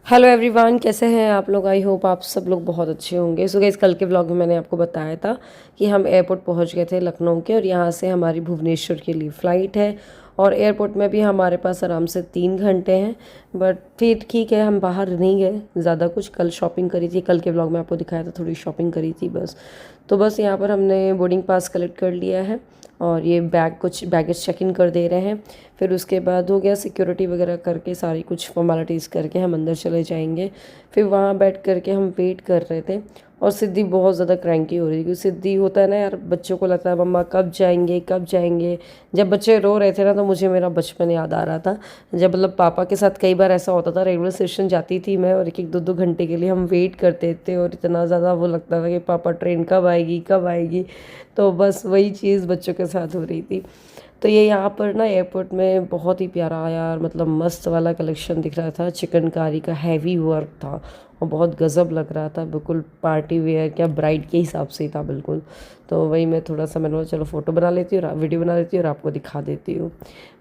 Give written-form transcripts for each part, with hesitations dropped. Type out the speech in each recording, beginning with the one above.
Hello everyone, कैसे हैं आप लोग। आई होप आप सब लोग बहुत अच्छे होंगे। सो गाइस, कल के व्लॉग में मैंने आपको बताया था कि हम एयरपोर्ट पहुंच गए थे लखनऊ के, और यहाँ से हमारी भुवनेश्वर के लिए फ़्लाइट है। और एयरपोर्ट में भी हमारे पास आराम से 3 घंटे हैं। बट फिर ठीक है, हम बाहर नहीं गए ज़्यादा कुछ। कल शॉपिंग करी थी, कल के व्लॉग में आपको दिखाया था, थोड़ी शॉपिंग करी थी बस। तो बस यहाँ पर हमने बोर्डिंग पास कलेक्ट कर लिया है और ये कुछ बैगेज चेक इन कर दे रहे हैं। फिर उसके बाद हो गया सिक्योरिटी वगैरह करके, सारी कुछ फॉर्मेलिटीज़ करके हम अंदर चले जाएंगे। फिर वहाँ बैठ करके हम वेट कर रहे थे। और सिद्धि बहुत ज़्यादा क्रैंकी हो रही थी, क्योंकि सिद्धि होता है ना यार, बच्चों को लगता है मम्मा कब जाएंगे कब जाएंगे। जब बच्चे रो रहे थे ना, तो मुझे मेरा बचपन याद आ रहा था। जब मतलब पापा के साथ कई बार ऐसा होता था, रेलवे स्टेशन जाती थी मैं, और एक एक दो दो घंटे के लिए हम वेट करते थे, और इतना ज़्यादा वो लगता था कि पापा ट्रेन कब आएगी कब आएगी। तो बस वही चीज़ बच्चों के साथ हो रही थी। तो ये यहाँ पर ना एयरपोर्ट में बहुत ही प्यारा यार, मतलब मस्त वाला कलेक्शन दिख रहा था। चिकनकारी का हैवी वर्क था और बहुत गज़ब लग रहा था, बिल्कुल पार्टी वेयर, क्या ब्राइड के हिसाब से ही था बिल्कुल। तो वही मैं थोड़ा सा, मैंने बोला चलो फ़ोटो बना लेती हूँ, वीडियो बना लेती हूँ और आपको दिखा देती हूँ।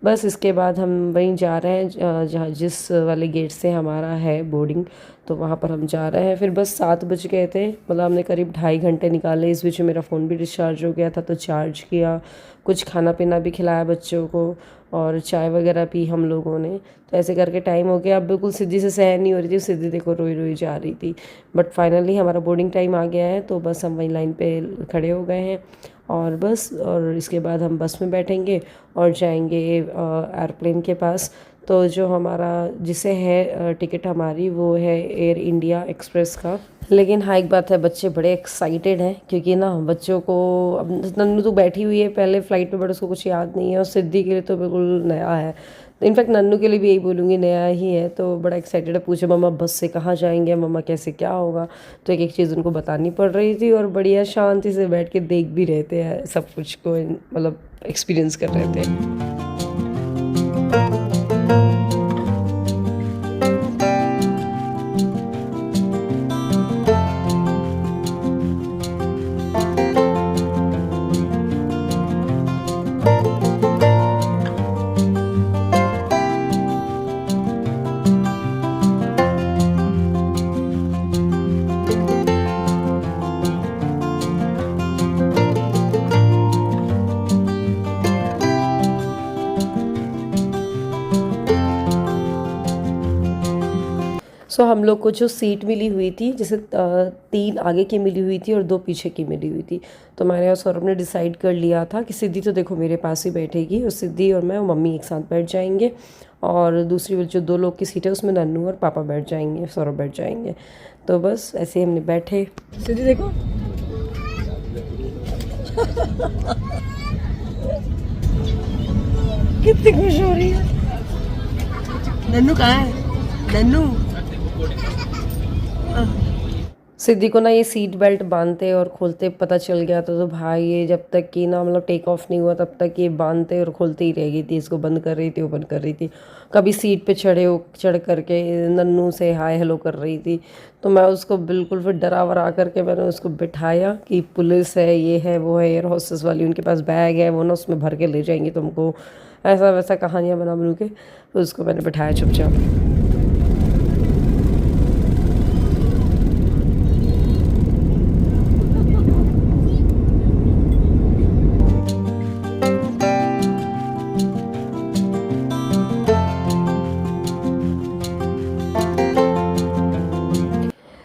बस इसके बाद हम वहीं जा रहे हैं जहाँ जिस वाले गेट से हमारा है बोर्डिंग, तो वहाँ पर हम जा रहे हैं। फिर बस 7 बज गए थे, मतलब हमने करीब 2.5 घंटे निकाले। इस बीच में मेरा फ़ोन भी डिस्चार्ज हो गया था, तो चार्ज किया, कुछ खाना पीना भी खिलाया बच्चों को, और चाय वगैरह पी हम लोगों ने। तो ऐसे करके टाइम हो गया। अब बिल्कुल सिद्धि से सहन नहीं हो रही थी, सिद्धि देखो रोई रोई जा रही थी। बट फाइनली हमारा बोर्डिंग टाइम आ गया है, तो बस हम वहीं लाइन पे खड़े हो गए हैं। और बस, और इसके बाद हम बस में बैठेंगे और जाएंगे एयरप्लेन के पास। तो जो हमारा जिसे है टिकट हमारी, वो है एयर इंडिया एक्सप्रेस का। लेकिन हाँ, एक बात है, बच्चे बड़े एक्साइटेड हैं, क्योंकि ना बच्चों को, अब नन्नू तो बैठी हुई है पहले फ़्लाइट में, बट उसको कुछ याद नहीं है। और सिद्धि के लिए तो बिल्कुल नया है। तो इनफैक्ट नन्नू के लिए भी यही बोलूँगी, नया ही है। तो बड़ा एक्साइटेड है, पूछे मम्मा बस से कहाँ जाएंगे, मम्मा कैसे क्या होगा। तो एक एक चीज़ उनको बतानी पड़ रही थी, और बढ़िया शांति से बैठ के देख भी रहे थे सब कुछ को, मतलब एक्सपीरियंस कर रहे थे। सो हम लोग को जो सीट मिली हुई थी, जैसे 3 आगे की मिली हुई थी और 2 पीछे की मिली हुई थी। तो मैंने और सौरभ ने डिसाइड कर लिया था कि सिद्धि तो देखो मेरे पास ही बैठेगी, और सिद्धि और मैं और मम्मी एक साथ बैठ जाएंगे। और दूसरी जो 2 लोग की सीट है, उसमें नन्नू और पापा बैठ जाएंगे, सौरभ बैठ जाएंगे। तो बस ऐसे ही हमने बैठे। सिद्धि देखो कितनी खुश हो रही है। नन्नू कहाँ है, नन्नू। सिद्धि को ना ये सीट बेल्ट बांधते और खोलते पता चल गया था। तो भाई ये जब तक कि ना, मतलब टेक ऑफ नहीं हुआ, तब तक ये बांधते और खोलते ही रह गई थी। इसको बंद कर रही थी, वो बंद कर रही थी। कभी सीट पे चढ़ करके नन्नू से हाय हेलो कर रही थी। तो मैं उसको बिल्कुल फिर डरा वरा करके मैंने उसको बिठाया कि पुलिस है, ये है वो है, एयर हॉस्टेस वाली, उनके पास बैग है, वो ना उसमें भर के ले जाएंगे तुमको, ऐसा वैसा कहानियाँ बना बनू के। तो उसको मैंने बिठाया चुपचाप।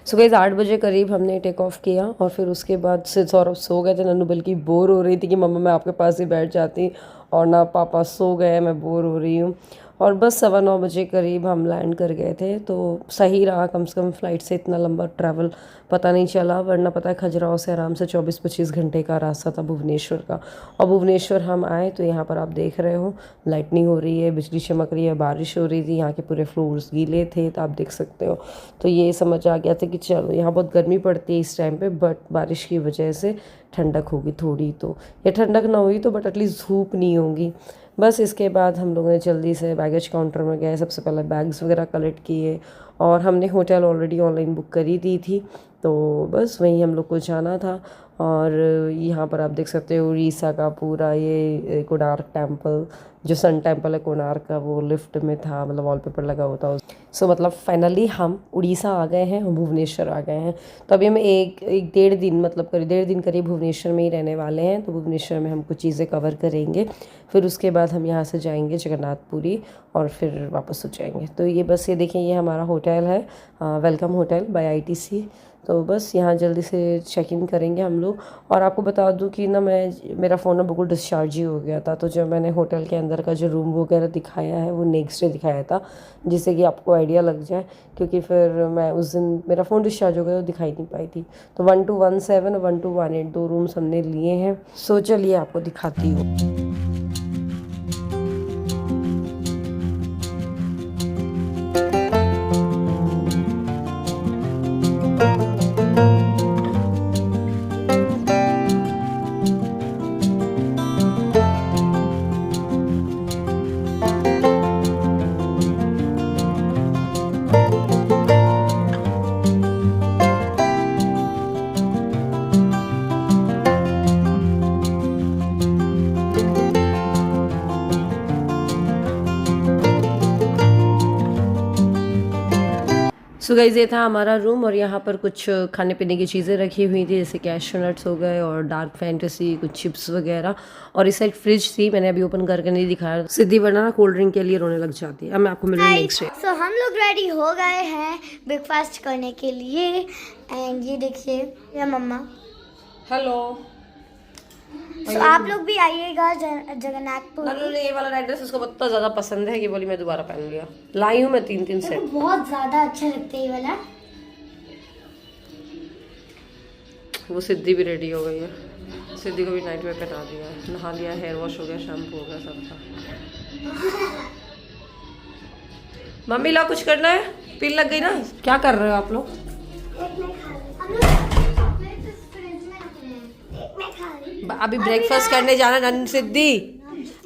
सो गाइस 8 बजे करीब हमने टेक ऑफ किया, और फिर उसके बाद से सौरभ सो गए थे। नन्नू बल्कि बोर हो रही थी कि मम्मा मैं आपके पास ही बैठ जाती, और ना पापा सो गए, मैं बोर हो रही हूँ। और बस 9:15 बजे करीब हम लैंड कर गए थे। तो सही रहा, कम से कम फ़्लाइट से इतना लंबा ट्रैवल पता नहीं चला। वरना पता है खजुराहो से आराम से 24-25 घंटे का रास्ता था भुवनेश्वर का। और भुवनेश्वर हम आए तो यहाँ पर आप देख रहे हो लाइटनिंग हो रही है, बिजली चमक रही है, बारिश हो रही थी, यहाँ के पूरे फ्लोर्स गीले थे, तो आप देख सकते हो। तो ये समझ आ गया था कि चलो, यहाँ बहुत गर्मी पड़ती है इस टाइम पे, बट बारिश की वजह से ठंडक होगी थोड़ी। तो ये ठंडक ना हुई तो बट एटलीस्ट धूप नहीं होगी। बस इसके बाद हम लोगों ने जल्दी से बैगेज काउंटर में गए, सबसे पहले बैग्स वगैरह कलेक्ट किए, और हमने होटल ऑलरेडी ऑनलाइन बुक करी दी थी। तो बस वहीं हम लोग को जाना था। और यहाँ पर आप देख सकते हो उड़ीसा का पूरा ये कोणार्क टेम्पल, जो सन टेम्पल है कोणार्क का, वो लिफ्ट में था, मतलब वॉलपेपर लगा होता है। सो मतलब फाइनली हम उड़ीसा आ गए हैं और भुवनेश्वर आ गए हैं। तो अभी हम एक डेढ़ दिन, मतलब करीब डेढ़ दिन करीब भुवनेश्वर में ही रहने वाले हैं। तो भुवनेश्वर में हम कुछ चीज़ें कवर करेंगे, फिर उसके बाद हम यहाँ से जाएंगे जगन्नाथपुरी और फिर वापस हो जाएंगे। तो ये बस ये देखें, ये हमारा होटल है, वेलकम होटल बाय ITC। तो बस यहाँ जल्दी से चेक इन करेंगे हम लोग। और आपको बता दूँ कि ना मेरा फ़ोन ना बिल्कुल डिस्चार्ज ही हो गया था। तो जब मैंने होटल के अंदर का जो रूम वगैरह दिखाया है वो नेक्स्ट डे दिखाया था, जिससे कि आपको आइडिया लग जाए, क्योंकि फिर मैं उस दिन मेरा फ़ोन डिस्चार्ज हो गया तो दिखाई नहीं पाई थी। तो 1217 और 1218 दो रूम्स हमने लिए हैं। सो चलिए आपको दिखाती हूँ। सो गाइस ये था हमारा रूम, और यहाँ पर कुछ खाने पीने की चीज़ें रखी हुई थी, जैसे कैशू नट्स हो गए और डार्क फैंटेसी, कुछ चिप्स वगैरह। और इस साइड फ्रिज थी, मैंने अभी ओपन करके नहीं दिखाया, सिद्धि वरना कोल्ड ड्रिंक के लिए रोने लग जाती है। अब मैं आपको मिलूंगी नेक्स्ट डे। सो हम लोग रेडी हो गए हैं ब्रेकफास्ट करने के लिए। एंड ये देखिए ये मम्मा। हेलो। सो आप लोग भी आइएगा जगन्नाथपुर। ने ये वाला रेड ड्रेस उसको बहुत ज़्यादा पसंद है कि बोली मैं दोबारा पहन लिया, लाई हूँ मैं 3 सेट। बहुत ज़्यादा अच्छा लगता है ये वाला। वो सिद्धि भी रेडी हो गई है, सिद्धि को भी नाइट में पहना दिया है, नहा लिया, हेयर वॉश हो गया, शैम्पू हो गया, सब था। मम्मी ला कुछ करना है, पील लग गई ना। क्या कर रहे हो आप लोग? अभी ब्रेकफास्ट करने जाना नन सिद्धि,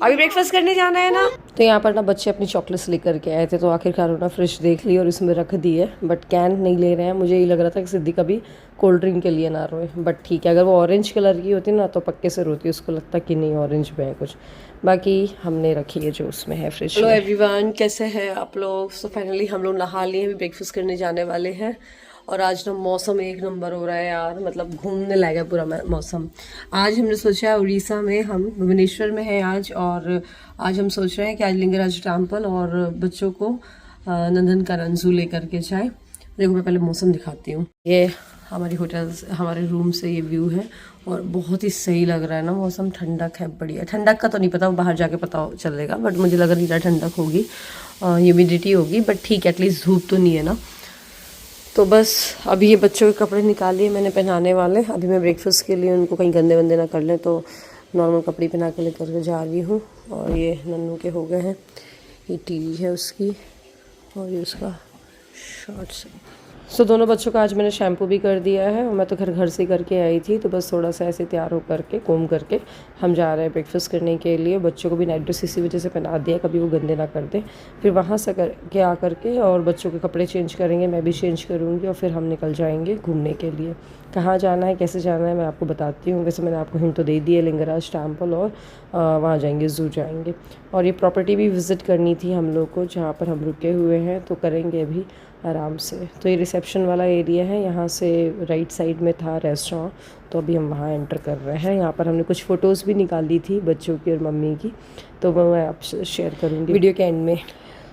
अभी ब्रेकफास्ट करने जाना है ना। तो यहाँ पर ना बच्चे अपनी चॉकलेट्स लेकर के आए थे, तो आखिरकार उन्होंने फ्रिज देख ली और इसमें रख दी है, बट कैन नहीं ले रहे हैं। मुझे ये लग रहा था कि सिद्धि कभी कोल्ड ड्रिंक के लिए ना रोए, बट ठीक है, अगर वो ऑरेंज कलर की होती ना तो पक्के से रोती, उसको लगता कि नहीं ऑरेंज में है कुछ। बाकी हमने रखी है जो उसमें है फ्रिज। हेलो एवरीवन, कैसे हैं आप लोग? सो फाइनली हम लोग नहा लिए, अभी ब्रेकफास्ट करने जाने वाले हैं। और आज ना मौसम एक नंबर हो रहा है यार, मतलब घूमने लगा पूरा मौसम। आज हमने सोचा है उड़ीसा में, हम भुवनेश्वर में हैं आज, और आज हम सोच रहे हैं कि आज लिंगराज टेम्पल और बच्चों को नंदनकानन ज़ू लेकर के जाए। देखो मैं पहले मौसम दिखाती हूँ। ये हमारी होटल्स, हमारे रूम से ये व्यू है और बहुत ही सही लग रहा है ना मौसम, ठंडक है, बढ़िया। ठंडक का तो नहीं पता, बाहर जाके पता चलेगा, बट मुझे लग रहा है ठंडक होगी, ह्यूमिडिटी होगी, बट ठीक है, एटलीस्ट धूप तो नहीं है ना। तो बस अभी ये बच्चों के कपड़े निकाल लिए मैंने पहनाने वाले। अभी मैं ब्रेकफास्ट के लिए उनको कहीं गंदे वंदे ना कर लें, तो नॉर्मल कपड़े पहना के लेकर के जा रही हूँ। और ये नन्नू के हो गए हैं, ये टीवी है उसकी और ये उसका शॉर्ट्स। सो दोनों बच्चों का आज मैंने शैम्पू भी कर दिया है, और मैं तो घर से करके आई थी, तो बस थोड़ा सा ऐसे तैयार हो करके कोम करके हम जा रहे हैं ब्रेकफास्ट करने के लिए। बच्चों को भी नाइट ड्रेस इसी वजह से पहना दिया, कभी वो गंदे ना कर दें। फिर वहाँ से करके आ करके और बच्चों के कपड़े चेंज करेंगे, मैं भी चेंज करूँगी, और फिर हम निकल जाएंगे घूमने के लिए। कहाँ जाना है, कैसे जाना है, मैं आपको बताती हूँ। वैसे मैंने आपको हिंट तो दे दी है, लिंगराज टेम्पल और वहाँ जाएंगे, ज़ू जाएंगे। और ये प्रॉपर्टी भी विज़िट करनी थी हम लोग को, जहाँ पर हम रुके हुए हैं, तो करेंगे अभी आराम से। तो ये रिसेप्शन वाला एरिया है, यहाँ से राइट साइड में था रेस्टोरेंट, तो अभी हम वहाँ एंटर कर रहे हैं। यहाँ पर हमने कुछ फ़ोटोज़ भी निकाली थी बच्चों की और मम्मी की, तो वो मैं आपसे शेयर करूँगी वीडियो के एंड में।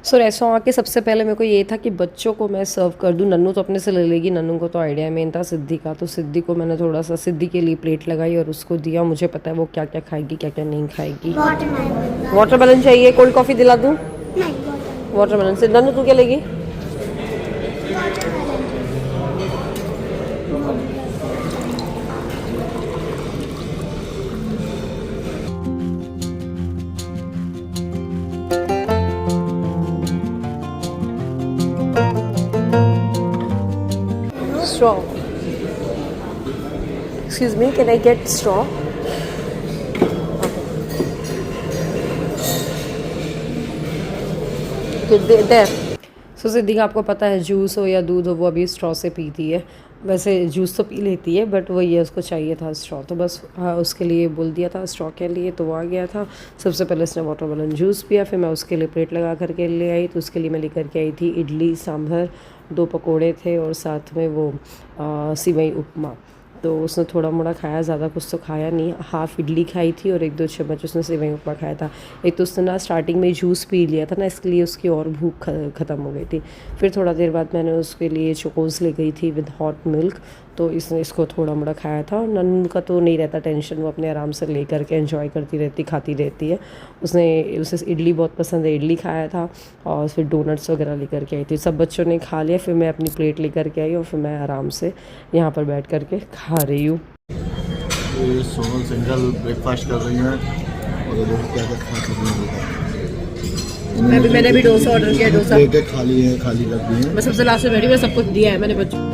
सो रेस्टोरेंट आके सबसे पहले मेरे को ये था कि बच्चों को मैं सर्व कर दूँ, नन्नू तो अपने से ले लेगी, नन्नू को तो आइडिया मेन था सिद्धि का, तो सिद्धि को मैंने थोड़ा सा सिद्धि के लिए प्लेट लगाई और उसको दिया। मुझे पता है वो क्या क्या खाएगी, क्या क्या नहीं खाएगी। वाटरमेलन चाहिए, कोल्ड कॉफ़ी दिला दूँ? वाटरमेलन से। नन्नू तू क्या लेगी? Straw. Excuse me, can I get straw? Okay, there. सो सिद्धि का आपको पता है जूस हो या दूध हो वो अभी स्ट्रॉ से पीती है, वैसे जूस तो पी लेती है बट वही है, उसको चाहिए था स्ट्रॉ, तो बस हाँ उसके लिए बोल दिया था स्ट्रॉ के लिए, तो वो आ गया था। सबसे पहले उसने वाटरमेलन जूस पिया, फिर मैं उसके लिए प्लेट लगा करके ले आई, तो उसके लिए मैं लेकर के आई थी इडली सांभर, 2 पकोड़े थे और साथ में वो सिवई उपमा। तो उसने थोड़ा मोड़ा खाया, ज़्यादा कुछ तो खाया नहीं, हाफ़ इडली खाई थी और 1-2 चम्मच उसने सेवई उपमा खाया था। एक तो उसने ना स्टार्टिंग में जूस पी लिया था ना, इसके लिए उसकी और भूख ख़त्म हो गई थी। फिर थोड़ा देर बाद मैंने उसके लिए चोकोज़ ले गई थी विद हॉट मिल्क, तो इसने इसको थोड़ा मोड़ा खाया था। और नन्नू का तो नहीं रहता टेंशन, वो अपने आराम से ले करके एंजॉय करती रहती, खाती रहती है। उसे इडली बहुत पसंद है, इडली खाया था और फिर डोनट्स वगैरह लेकर के आई थी। सब बच्चों ने खा लिया, फिर मैं अपनी प्लेट लेकर के आई और फिर मैं आराम से यहाँ पर बैठ कर के खा रही हूँ। ये सोनल सिंगल ब्रेकफास्ट कर रही हैं और ये लोग क्या खा मैंने भी डोसा ऑर्डर किया, डोसा खाली है, खाली कर दी है। मैं सबसे लास्ट में बैठी, मैं सब कुछ दिया है मैंने बच्चों।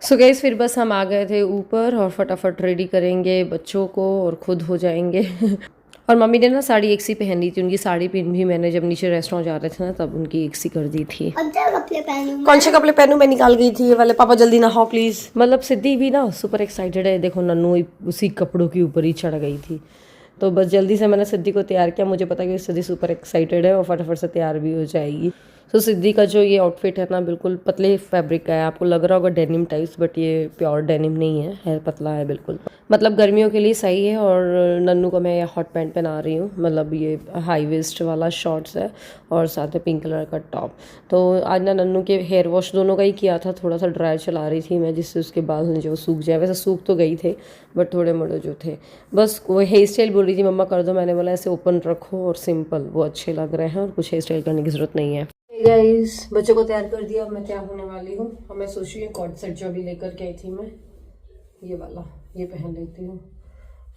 सो गाइस फिर बस हम आ गए थे ऊपर और फटाफट रेडी करेंगे बच्चों को और खुद हो जाएंगे। और मम्मी ने ना साड़ी एक सी पहनी थी, उनकी साड़ी पिन भी मैंने जब नीचे रेस्टोरेंट जा रहे थे ना तब उनकी एक सी कर दी थी। कौन से कपड़े पहनूं, मैं निकाल गई थी ये वाले। पापा जल्दी नहाओ प्लीज। मतलब सिद्धि भी ना सुपर एक्साइटेड है, देखो नन्नू उसी कपड़ों के ऊपर ही चढ़ गई थी, तो बस जल्दी से मैंने सिद्धि को तैयार किया। मुझे पता कि सिद्धि सुपर एक्साइटेड है और फटाफट से तैयार भी हो जाएगी। तो सिद्धि का जो ये आउटफिट है ना बिल्कुल पतले फैब्रिक का है, आपको लग रहा होगा डेनिम टाइप्स, बट ये प्योर डेनिम नहीं है पतला है बिल्कुल, मतलब गर्मियों के लिए सही है। और नन्नू को मैं ये हॉट पैंट पहना रही हूँ, मतलब ये हाई वेस्ट वाला शॉर्ट्स है और साथ में पिंक कलर का टॉप। तो आज ना नन्नू के हेयर वॉश दोनों का ही किया था, थोड़ा सा ड्राई चला रही थी मैं जिससे उसके बाल जो सूख जाए, वैसे सूख तो गई थे बट थोड़े मोड़े जो थे। बस वो हेयर स्टाइल बोल रही थी मम्मा कर दो, मैंने बोला ऐसे ओपन रखो और सिंपल, वो अच्छे लग रहे हैं और कुछ हेयर स्टाइल करने की ज़रूरत नहीं है। गाइस बच्चों को तैयार कर दिया, अब मैं तैयार होने वाली हूँ। अब मैं सोच रही हूँ कॉर्ड सेट जो अभी लेकर के आई थी मैं, ये वाला ये पहन लेती हूँ,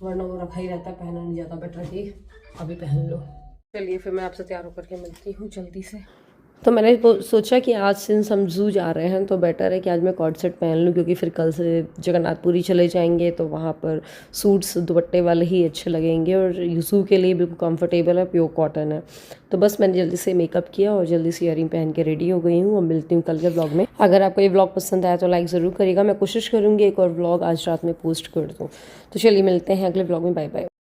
वरना वो रखा ही रहता है, पहना नहीं जाता, बेटर कि अभी पहन लो। चलिए फिर मैं आपसे तैयार होकर के मिलती हूँ जल्दी से। तो मैंने सोचा कि आज सिंस हम जू जा रहे हैं तो बेटर है कि आज मैं कॉर्ड सेट पहन लूँ, क्योंकि फिर कल से जगन्नाथपुरी चले जाएंगे तो वहाँ पर सूट्स दुपट्टे वाले ही अच्छे लगेंगे और यूसू के लिए बिल्कुल कंफर्टेबल है, प्योर कॉटन है। तो बस मैंने जल्दी से मेकअप किया और जल्दी से ईयरिंग पहन के रेडी हो गई हूँ। और मिलती हूँ कल के व्लॉग में। अगर आपको ये व्लॉग पसंद आया तो लाइक ज़रूर करिएगा, मैं कोशिश करूँगी एक और व्लॉग आज रात में पोस्ट कर दूँ। तो चलिए मिलते हैं अगले व्लॉग में, बाय बाय।